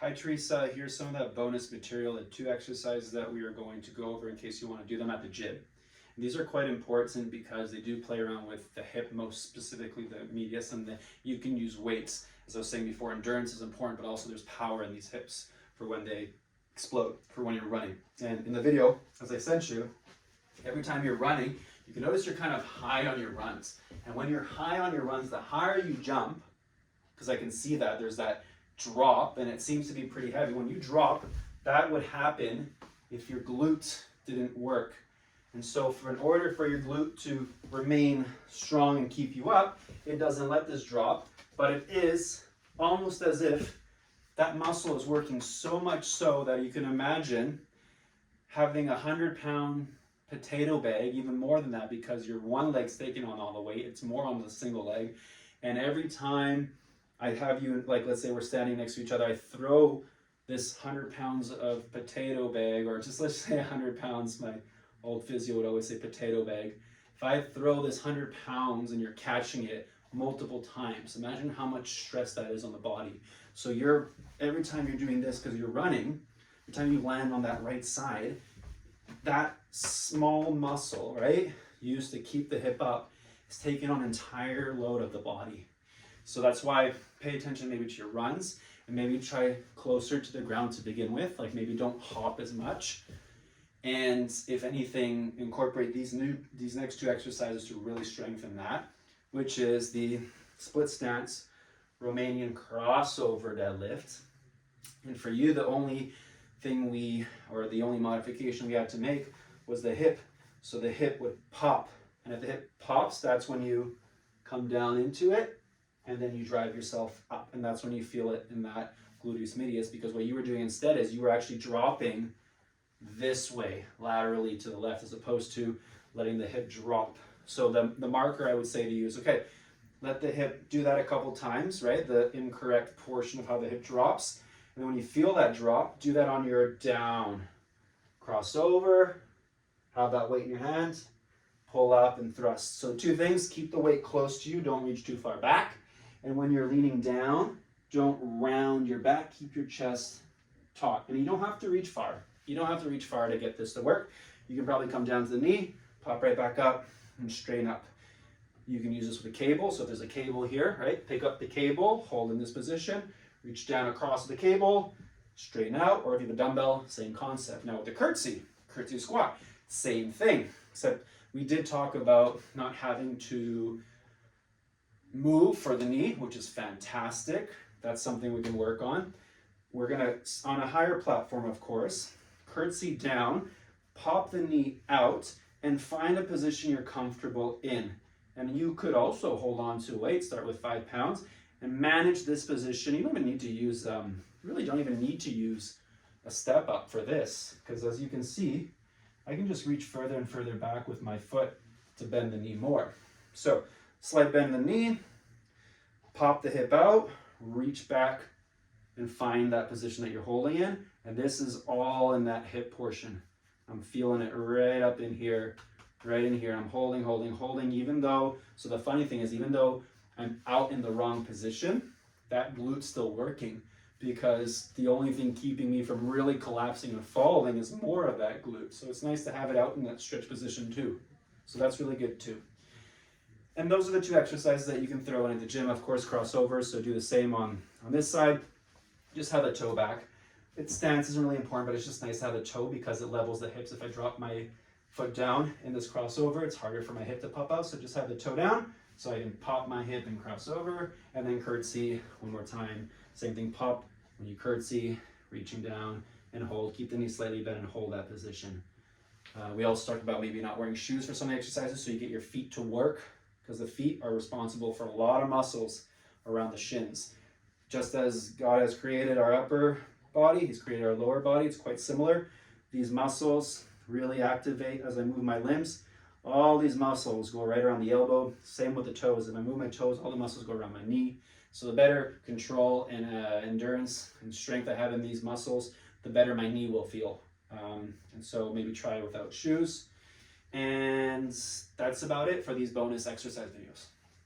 Hi Teresa, here's some of that bonus material, the 2 exercises that we are going to go over in case you want to do them at the gym. And these are quite important because they do play around with the hip, most specifically the medius, and you can use weights. As I was saying before, endurance is important, but also there's power in these hips for when they explode, for when you're running. And in the video, as I sent you, every time you're running, you can notice you're kind of high on your runs. And when you're high on your runs, the higher you jump, because I can see that there's that drop and it seems to be pretty heavy. When you drop, that would happen if your glute didn't work. And so in order for your glute to remain strong and keep you up, it doesn't let this drop, but it is almost as if that muscle is working so much so that you can imagine having a 100-pound potato bag, even more than that, because your one leg's taking on all the weight. It's more on the single leg. And every time I have you, like let's say we're standing next to each other, I throw this 100 pounds of potato bag, or just let's say 100 pounds, my old physio would always say potato bag. If I throw this 100 pounds and you're catching it multiple times, imagine how much stress that is on the body. So every time you're doing this, because you're running, every time you land on that right side, that small muscle, right, used to keep the hip up, is taking on an entire load of the body. So that's why pay attention maybe to your runs and maybe try closer to the ground to begin with. Like maybe don't hop as much. And if anything, incorporate these next 2 exercises to really strengthen that, which is the split stance Romanian crossover deadlift. And for you, the only thing the only modification we had to make was the hip. So the hip would pop. And if the hip pops, that's when you come down into it. And then you drive yourself up, and that's when you feel it in that gluteus medius, because what you were doing instead is you were actually dropping this way laterally to the left as opposed to letting the hip drop. So the marker I would say to you is, okay, let the hip do that a couple times, right? The incorrect portion of how the hip drops. And then when you feel that drop, do that on your down. Cross over, have that weight in your hand, pull up and thrust. So 2 things, keep the weight close to you, don't reach too far back. And when you're leaning down, don't round your back, keep your chest taut. And you don't have to reach far. You don't have to reach far to get this to work. You can probably come down to the knee, pop right back up, and straighten up. You can use this with a cable. So if there's a cable here, right, pick up the cable, hold in this position, reach down across the cable, straighten out, or if you have a dumbbell, same concept. Now with the curtsy squat, same thing, except we did talk about not having to move for the knee, which is fantastic. That's something we can work on. We're gonna, on a higher platform, of course, curtsy down, pop the knee out, and find a position you're comfortable in. And you could also hold on to a weight, start with 5 pounds, and manage this position. You don't even need to use, really don't even need to use a step up for this, because as you can see, I can just reach further and further back with my foot to bend the knee more. So slight bend the knee, pop the hip out, reach back and find that position that you're holding in. And this is all in that hip portion. I'm feeling it right up in here, right in here. I'm holding, even though, so the funny thing is, even though I'm out in the wrong position, that glute's still working, because the only thing keeping me from really collapsing and falling is more of that glute. So it's nice to have it out in that stretch position too. So that's really good too. And those are the 2 exercises that you can throw in at the gym. Of course, crossovers, so do the same on this side. Just have the toe back. Its stance isn't really important, but it's just nice to have the toe because it levels the hips. If I drop my foot down in this crossover, it's harder for my hip to pop out, so just have the toe down so I can pop my hip and cross over, and then curtsy one more time. Same thing, pop when you curtsy, reaching down and hold. Keep the knee slightly bent and hold that position. We also talked about maybe not wearing shoes for some of the exercises so you get your feet to work, because the feet are responsible for a lot of muscles around the shins. Just as God has created our upper body, He's created our lower body. It's quite similar. These muscles really activate as I move my limbs. All these muscles go right around the elbow. Same with the toes. If I move my toes, all the muscles go around my knee. So the better control and endurance and strength I have in these muscles, the better my knee will feel. And so maybe try without shoes. And that's about it for these bonus exercise videos.